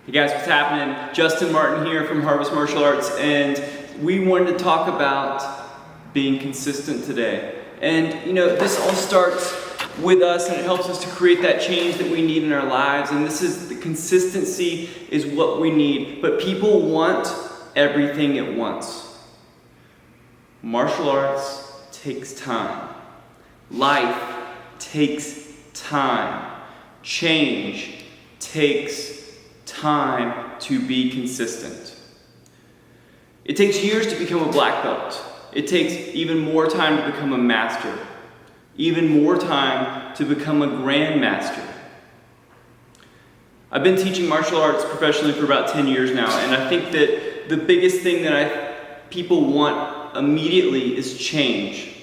Hey guys, what's happening? Justin Martin here from Harvest Martial Arts, and we wanted to talk about being consistent today. And you know, this all starts with us, and it helps us to create that change that we need in our lives. And this is the consistency is what we need. But people want everything at once. Martial arts takes time. Life takes time. Change takes time to be consistent. It takes years to become a black belt. It takes even more time to become a master. Even more time to become a grandmaster. I've been teaching martial arts professionally for about 10 years now, and I think that the biggest thing that people want immediately is change.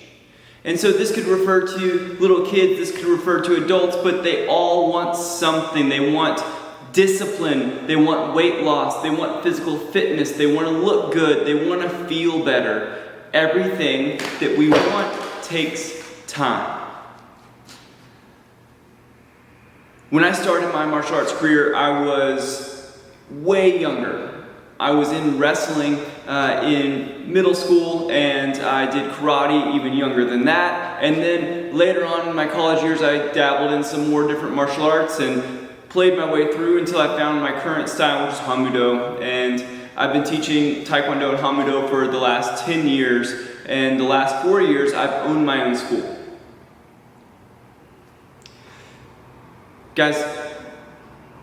And so this could refer to little kids, this could refer to adults, but they all want something. They want discipline, they want weight loss, they want physical fitness, they want to look good, they want to feel better. Everything that we want takes time. When I started my martial arts career, I was way younger. I was in wrestling in middle school, and I did karate even younger than that. And then later on in my college years, I dabbled in some more different martial arts and played my way through until I found my current style, which is Hapkido. And I've been teaching Taekwondo and Hapkido for the last 10 years, and the last 4 years I've owned my own school. Guys,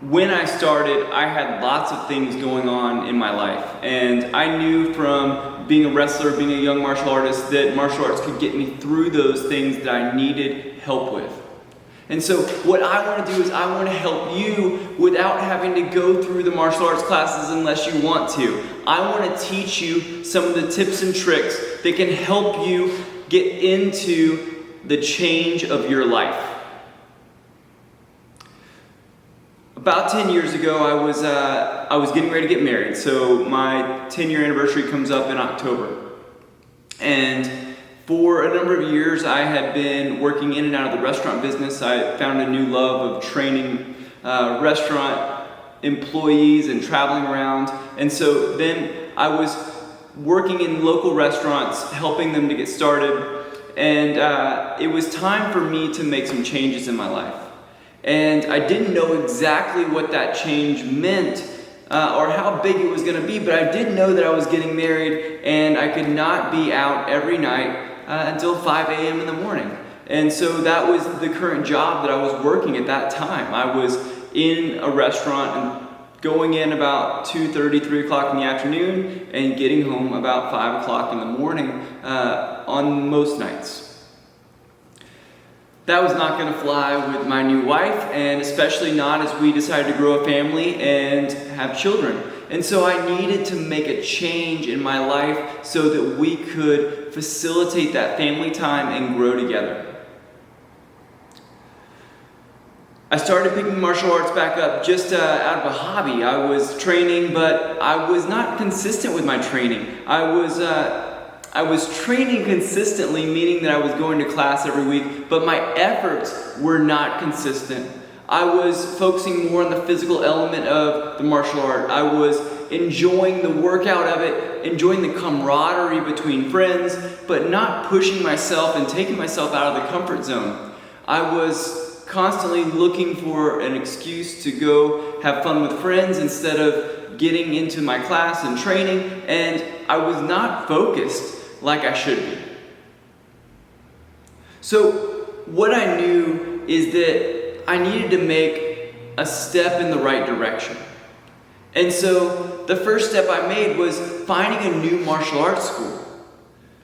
when I started, I had lots of things going on in my life, and I knew from being a wrestler, being a young martial artist, that martial arts could get me through those things that I needed help with. And so what I want to do is I want to help you without having to go through the martial arts classes unless you want to. I want to teach you some of the tips and tricks that can help you get into the change of your life. About 10 years ago, I was getting ready to get married. So my 10-year anniversary comes up in October. And for a number of years, I had been working in and out of the restaurant business. I found a new love of training restaurant employees and traveling around. And so then I was working in local restaurants, helping them to get started. And it was time for me to make some changes in my life. And I didn't know exactly what that change meant or how big it was going to be, but I did know that I was getting married and I could not be out every night until 5 a.m. in the morning. And so that was the current job that I was working at that time. I was in a restaurant and going in about 2:30, 3 o'clock in the afternoon and getting home about 5 o'clock in the morning on most nights. That was not going to fly with my new wife, and especially not as we decided to grow a family and have children. And so I needed to make a change in my life so that we could facilitate that family time and grow together. I started picking martial arts back up just out of a hobby. I was training, but I was not consistent with my training. I was training consistently, meaning that I was going to class every week, but my efforts were not consistent. I was focusing more on the physical element of the martial art. I was enjoying the workout of it, enjoying the camaraderie between friends, but not pushing myself and taking myself out of the comfort zone. I was constantly looking for an excuse to go have fun with friends instead of getting into my class and training, and I was not focused like I should be. So what I knew is that I needed to make a step in the right direction. And so the first step I made was finding a new martial arts school.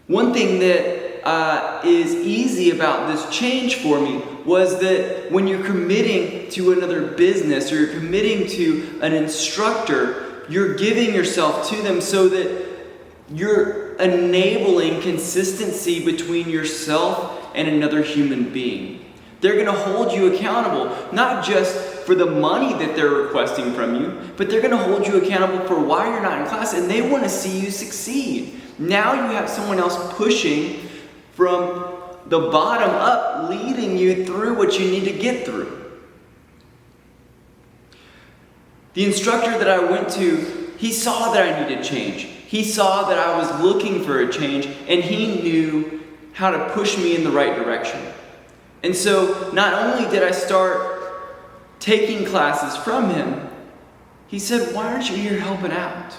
One thing that is easy about this change for me was that when you're committing to another business or you're committing to an instructor, you're giving yourself to them so that you're enabling consistency between yourself and another human being. They're going to hold you accountable, not just for the money that they're requesting from you, but they're going to hold you accountable for why you're not in class, and they want to see you succeed. Now you have someone else pushing from the bottom up, leading you through what you need to get through. The instructor that I went to, he saw that I needed change. He saw that I was looking for a change, and he knew how to push me in the right direction. And so not only did I start taking classes from him, he said, "Why aren't you here helping out?"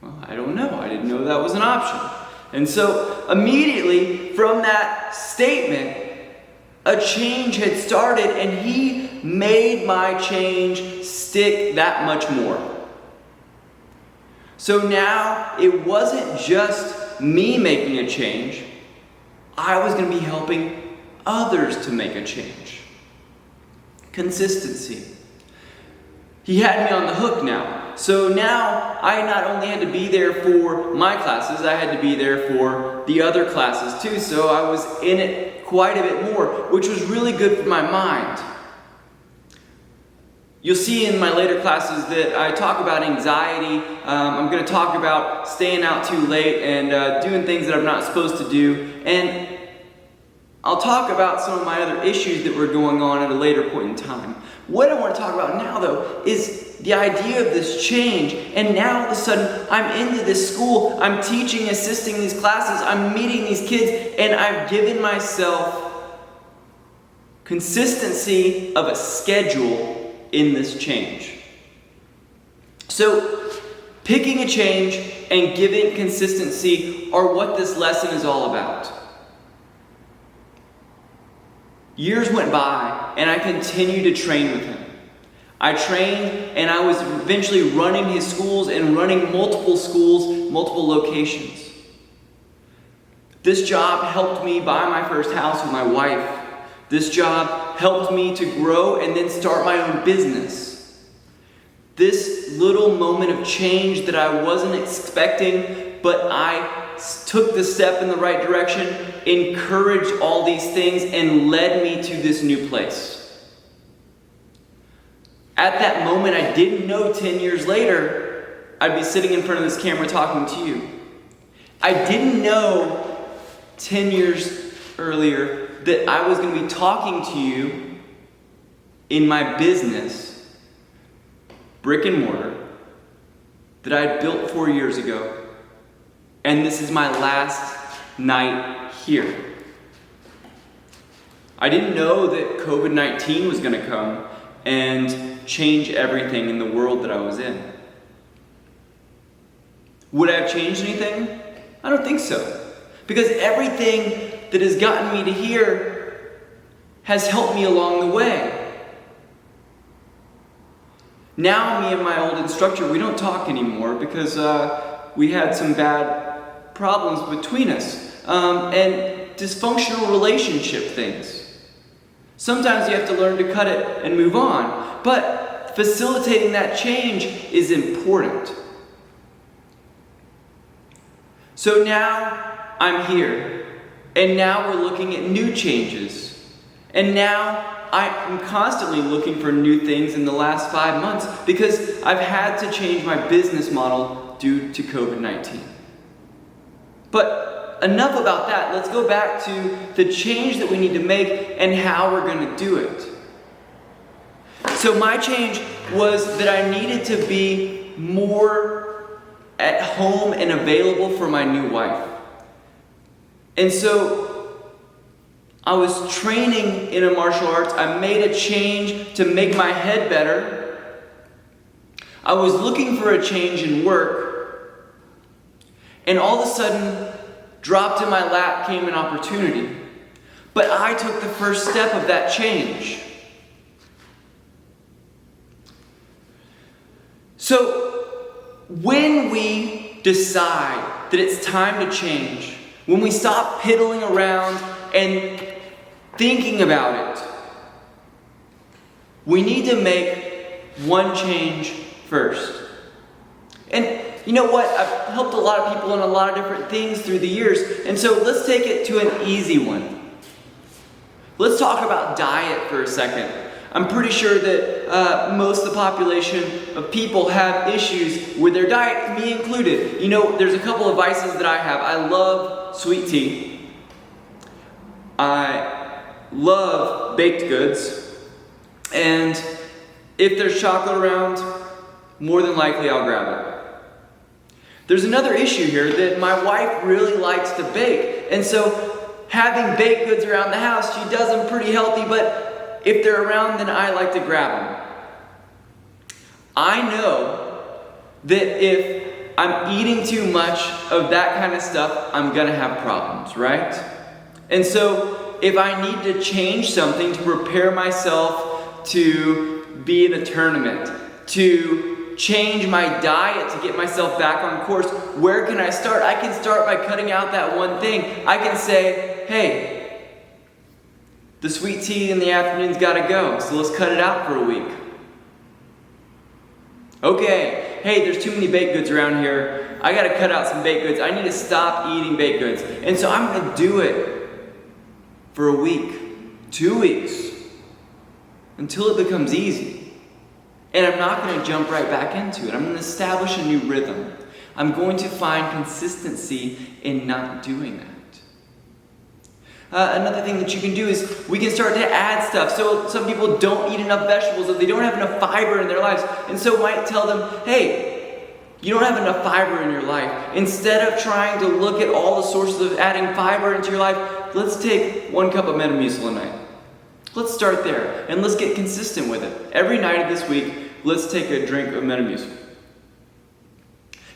Well, I don't know. I didn't know that was an option. And so immediately from that statement, a change had started, and he made my change stick that much more. So now it wasn't just me making a change. I was going to be helping others to make a change. Consistency. He had me on the hook now. So now I not only had to be there for my classes, I had to be there for the other classes too. So I was in it quite a bit more, which was really good for my mind. You'll see in my later classes that I talk about anxiety. I'm going to talk about staying out too late and doing things that I'm not supposed to do. And I'll talk about some of my other issues that were going on at a later point in time. What I want to talk about now, though, is the idea of this change. And now all of a sudden, I'm into this school. I'm teaching, assisting these classes. I'm meeting these kids. And I've given myself consistency of a schedule in this change. So, picking a change and giving consistency are what this lesson is all about. Years went by, and I continued to train with him. I trained, and I was eventually running his schools and running multiple schools, multiple locations. This job helped me buy my first house with my wife. This job helped me to grow and then start my own business. This little moment of change that I wasn't expecting, but I took the step in the right direction, encouraged all these things, and led me to this new place. At that moment, I didn't know 10 years later, I'd be sitting in front of this camera talking to you. I didn't know 10 years earlier that I was going to be talking to you in my business, brick and mortar, that I had built 4 years ago. And this is my last night here. I didn't know that COVID-19 was going to come and change everything in the world that I was in. Would I have changed anything? I don't think so. Because everything that has gotten me to here has helped me along the way. Now, me and my old instructor, we don't talk anymore because we had some bad problems between us and dysfunctional relationship things. Sometimes you have to learn to cut it and move on, but facilitating that change is important. So now I'm here, and now we're looking at new changes. And now I'm constantly looking for new things in the last 5 months because I've had to change my business model due to COVID-19. But enough about that. Let's go back to the change that we need to make and how we're going to do it. So my change was that I needed to be more at home and available for my new wife. And so I was training in a martial arts. I made a change to make my head better. I was looking for a change in work. And all of a sudden, dropped in my lap came an opportunity. But I took the first step of that change. So, when we decide that it's time to change, when we stop piddling around and thinking about it, we need to make one change first. And you know what? I've helped a lot of people in a lot of different things through the years. And so let's take it to an easy one. Let's talk about diet for a second. I'm pretty sure that most of the population of people have issues with their diet, me included. You know, there's a couple of vices that I have. I love sweet tea. I love baked goods. And If there's chocolate around, more than likely I'll grab it. There's another issue here that my wife really likes to bake. And so having baked goods around the house, she does them pretty healthy, but if they're around, then I like to grab them. I know that if I'm eating too much of that kind of stuff, I'm gonna have problems, right? And so if I need to change something to prepare myself to be in a tournament, to change my diet to get myself back on course, where can I start? I can start by cutting out that one thing. I can say, hey, the sweet tea in the afternoon's gotta go, so let's cut it out for a week. Okay, hey, there's too many baked goods around here. I gotta cut out some baked goods. I need to stop eating baked goods. And so I'm gonna do it for a week, 2 weeks, until it becomes easy. And I'm not gonna jump right back into it. I'm gonna establish a new rhythm. I'm going to find consistency in not doing that. Another thing that you can do is we can start to add stuff. So some people don't eat enough vegetables, or they don't have enough fiber in their lives. And so might tell them, hey, you don't have enough fiber in your life. Instead of trying to look at all the sources of adding fiber into your life, let's take 1 cup of Metamucil a night. Let's start there, and let's get consistent with it. Every night of this week, let's take a drink of Metamucil.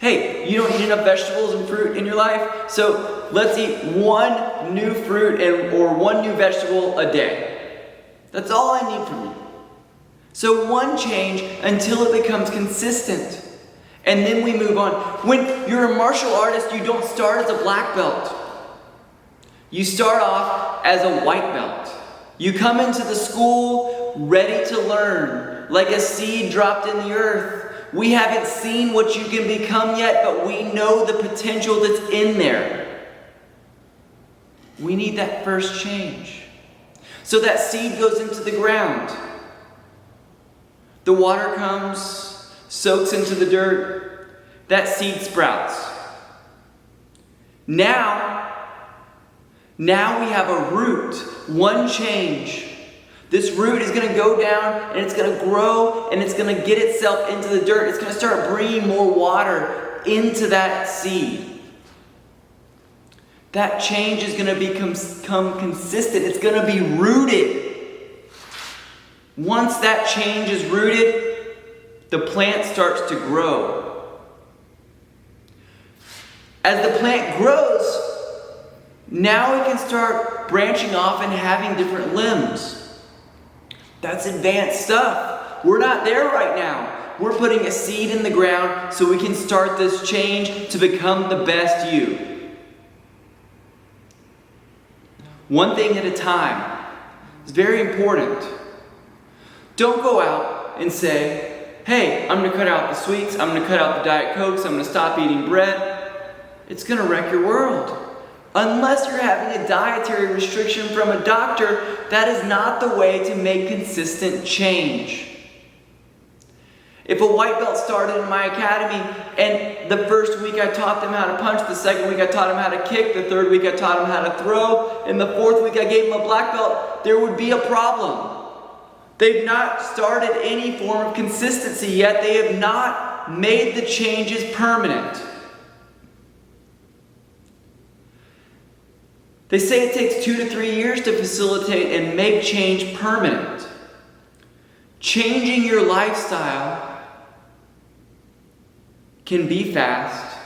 Hey, you don't eat enough vegetables and fruit in your life, so let's eat 1 new fruit or 1 new vegetable a day. That's all I need from you. So 1 change until it becomes consistent. And then we move on. When you're a martial artist, you don't start as a black belt. You start off as a white belt. You come into the school ready to learn, like a seed dropped in the earth. We haven't seen what you can become yet, but we know the potential that's in there. We need that first change. So that seed goes into the ground. The water comes, soaks into the dirt. That seed sprouts. Now we have a root. 1 change. This root is going to go down and it's going to grow and it's going to get itself into the dirt. It's going to start bringing more water into that seed. That change is going to become consistent. It's going to be rooted. Once that change is rooted, the plant starts to grow. As the plant grows, now we can start branching off and having different limbs. That's advanced stuff. We're not there right now. We're putting a seed in the ground so we can start this change to become the best you. 1 thing at a time. It's very important. Don't go out and say, hey, I'm going to cut out the sweets, I'm going to cut out the Diet Cokes, I'm going to stop eating bread. It's going to wreck your world. Unless you're having a dietary restriction from a doctor, that is not the way to make consistent change. If a white belt started in my academy and the first week I taught them how to punch, the second week I taught them how to kick, the third week I taught them how to throw, and the 4th week I gave them a black belt, there would be a problem. They've not started any form of consistency yet. They have not made the changes permanent. They say it takes 2 to 3 years to facilitate and make change permanent. Changing your lifestyle can be fast,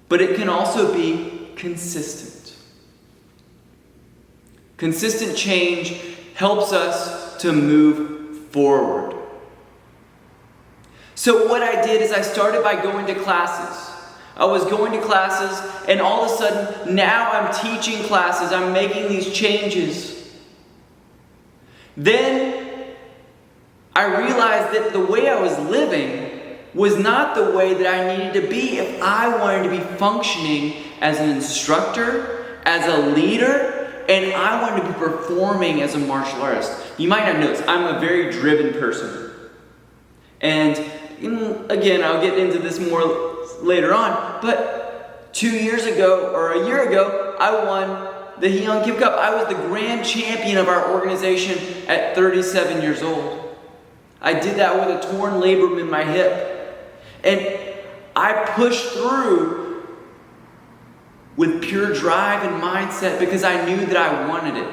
but it can also be consistent. Consistent change helps us to move forward. So what I did is I started by going to classes. I was going to classes, and all of a sudden, now I'm teaching classes. I'm making these changes. Then I realized that the way I was living was not the way that I needed to be if I wanted to be functioning as an instructor, as a leader, and I wanted to be performing as a martial artist. You might not notice, I'm a very driven person. And again, I'll get into this more later on, but 2 years ago, or a year ago, I won the Heon Kim Cup. I was the grand champion of our organization at 37 years old. I did that with a torn labrum in my hip. And I pushed through with pure drive and mindset because I knew that I wanted it.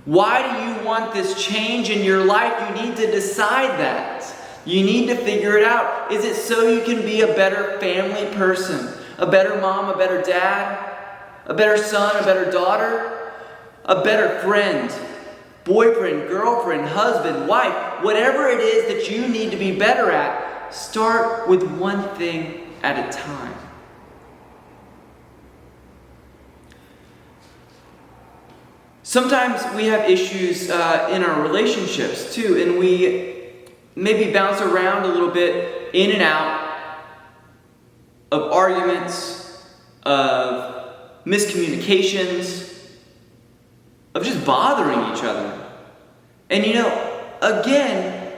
Why do you want this change in your life? You need to decide that. You need to figure it out. Is it so you can be a better family person? A better mom, a better dad? A better son, a better daughter? A better friend? Boyfriend, girlfriend, husband, wife? Whatever it is that you need to be better at, start with one thing at a time. Sometimes we have issues in our relationships too, and we maybe bounce around a little bit in and out of arguments, of miscommunications, of just bothering each other. And again,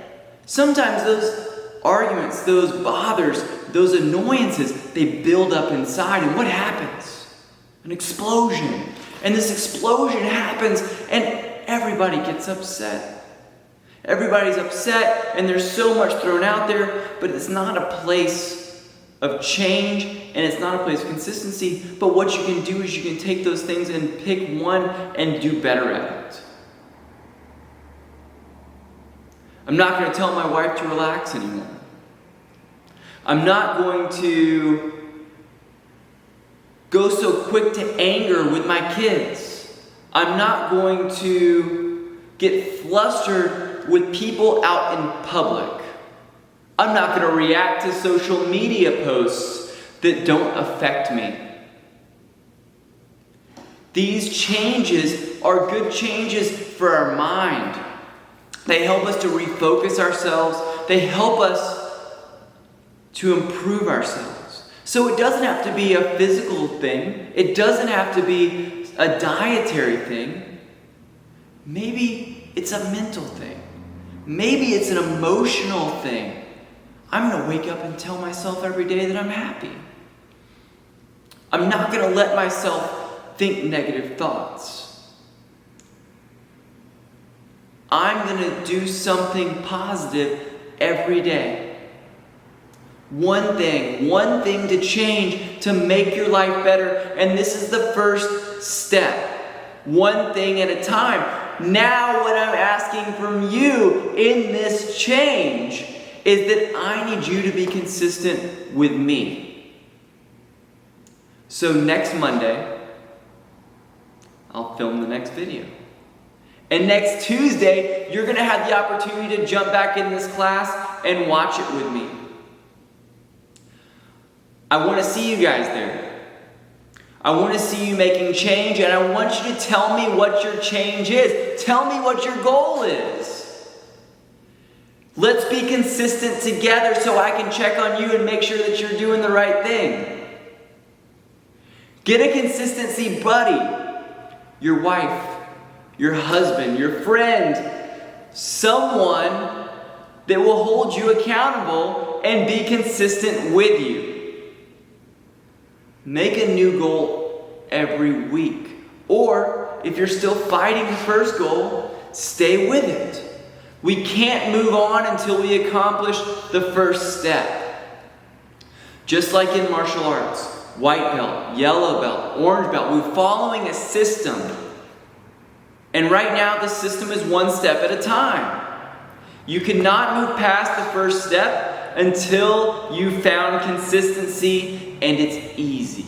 sometimes those arguments, those bothers, those annoyances, they build up inside, and what happens? An explosion. And this explosion happens, and everybody gets upset. Everybody's upset, and there's so much thrown out there, but it's not a place of change, and it's not a place of consistency. But what you can do is you can take those things and pick one and do better at it. I'm not going to tell my wife to relax anymore. I'm not going to go so quick to anger with my kids. I'm not going to get flustered with people out in public. I'm not going to react to social media posts that don't affect me. These changes are good changes for our mind. They help us to refocus ourselves. They help us to improve ourselves. So it doesn't have to be a physical thing. It doesn't have to be a dietary thing. Maybe it's a mental thing. Maybe it's an emotional thing. I'm going to wake up and tell myself every day that I'm happy. I'm not going to let myself think negative thoughts. I'm going to do something positive every day. One thing to change to make your life better. And this is the first step. One thing at a time. Now what I'm asking from you in this change is that I need you to be consistent with me. So next Monday, I'll film the next video. And next Tuesday, you're going to have the opportunity to jump back in this class and watch it with me. I want to see you guys there. I want to see you making change, and I want you to tell me what your change is. Tell me what your goal is. Let's be consistent together so I can check on you and make sure that you're doing the right thing. Get a consistency buddy. Your wife, your husband, your friend, someone that will hold you accountable and be consistent with you. Make a new goal every week. Or, if you're still fighting the first goal, stay with it. We can't move on until we accomplish the first step. Just like in martial arts, white belt, yellow belt, orange belt, we're following a system. And right now, the system is one step at a time. You cannot move past the first step until you found consistency, and it's easy.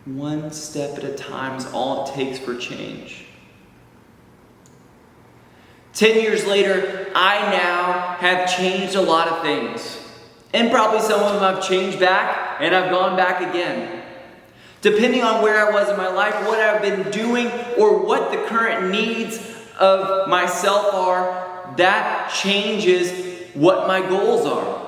One step at a time is all it takes for change. 10 years later, I now have changed a lot of things. And probably some of them I've changed back, and I've gone back again. Depending on where I was in my life, what I've been doing, or what the current needs of myself are, that changes what my goals are.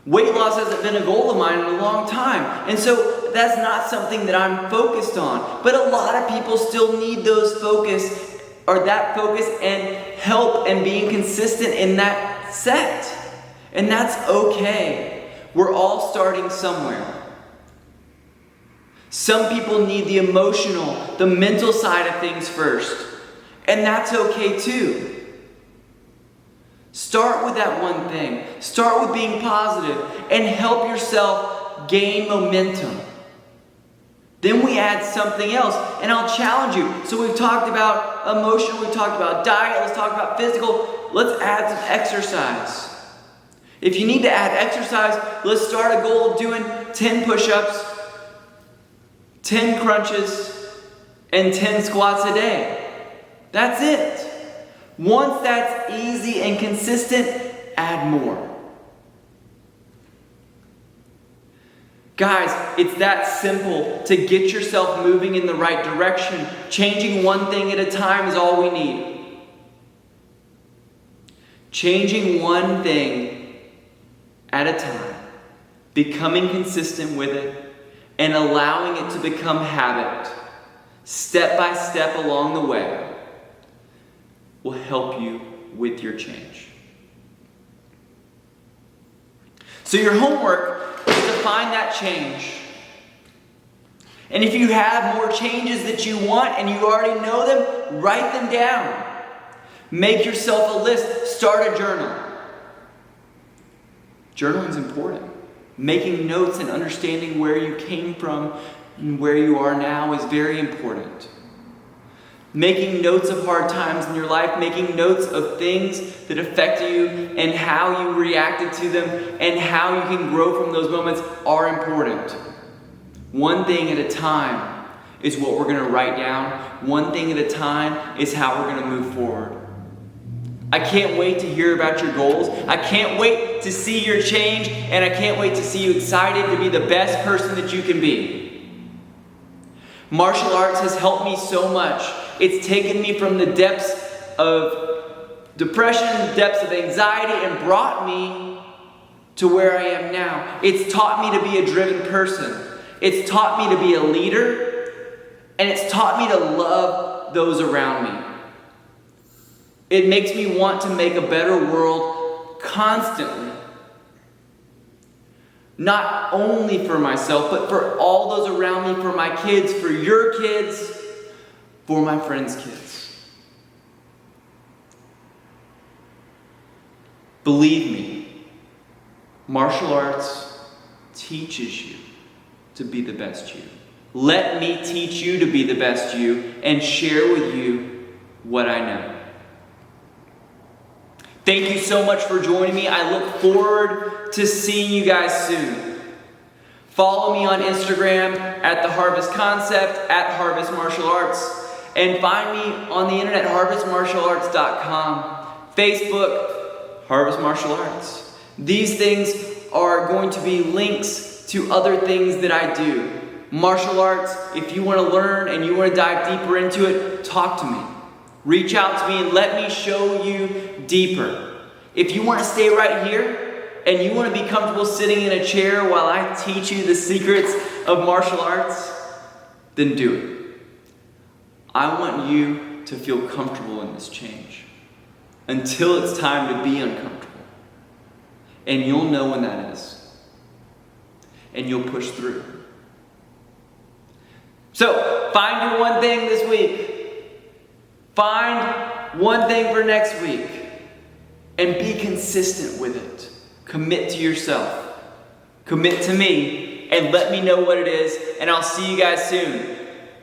Weight loss hasn't been a goal of mine in a long time, and so that's not something that I'm focused on. But a lot of people still need that focus and help and being consistent in that set. And that's okay. We're all starting somewhere. Some people need the emotional, the mental side of things first. And that's okay too. Start with that one thing. Start with being positive and help yourself gain momentum. Then we add something else, and I'll challenge you. So we've talked about emotional, we've talked about diet, let's talk about physical. Let's add some exercise. If you need to add exercise, let's start a goal of doing 10 push-ups, 10 crunches, and 10 squats a day. That's it. Once that's easy and consistent, add more. Guys, it's that simple to get yourself moving in the right direction. Changing one thing at a time is all we need. Changing one thing at a time, becoming consistent with it, and allowing it to become habit, step by step along the way, will help you with your change. So your homework is to find that change. And if you have more changes that you want and you already know them, write them down. Make yourself a list. Start a journal. Journaling is important. Making notes and understanding where you came from and where you are now is very important. Making notes of hard times in your life, making notes of things that affect you and how you reacted to them and how you can grow from those moments are important. One thing at a time is what we're going to write down. One thing at a time is how we're going to move forward. I can't wait to hear about your goals. I can't wait to see your change, and I can't wait to see you excited to be the best person that you can be. Martial arts has helped me so much. It's taken me from the depths of depression, the depths of anxiety, and brought me to where I am now. It's taught me to be a driven person. It's taught me to be a leader, and it's taught me to love those around me. It makes me want to make a better world constantly. Not only for myself, but for all those around me, for my kids, for your kids, for my friends' kids. Believe me, martial arts teaches you to be the best you. Let me teach you to be the best you and share with you what I know. Thank you so much for joining me. I look forward to seeing you guys soon. Follow me on Instagram at The Harvest Concept, at Harvest Martial Arts, and find me on the internet, harvestmartialarts.com, Facebook, Harvest Martial Arts. These things are going to be links to other things that I do. Martial arts, if you want to learn and you want to dive deeper into it, talk to me. Reach out to me and let me show you deeper. If you want to stay right here and you want to be comfortable sitting in a chair while I teach you the secrets of martial arts, then do it. I want you to feel comfortable in this change until it's time to be uncomfortable. And you'll know when that is. And you'll push through. So, find your one thing this week. Find one thing for next week. And be consistent with it. Commit to yourself. Commit to me. And let me know what it is. And I'll see you guys soon.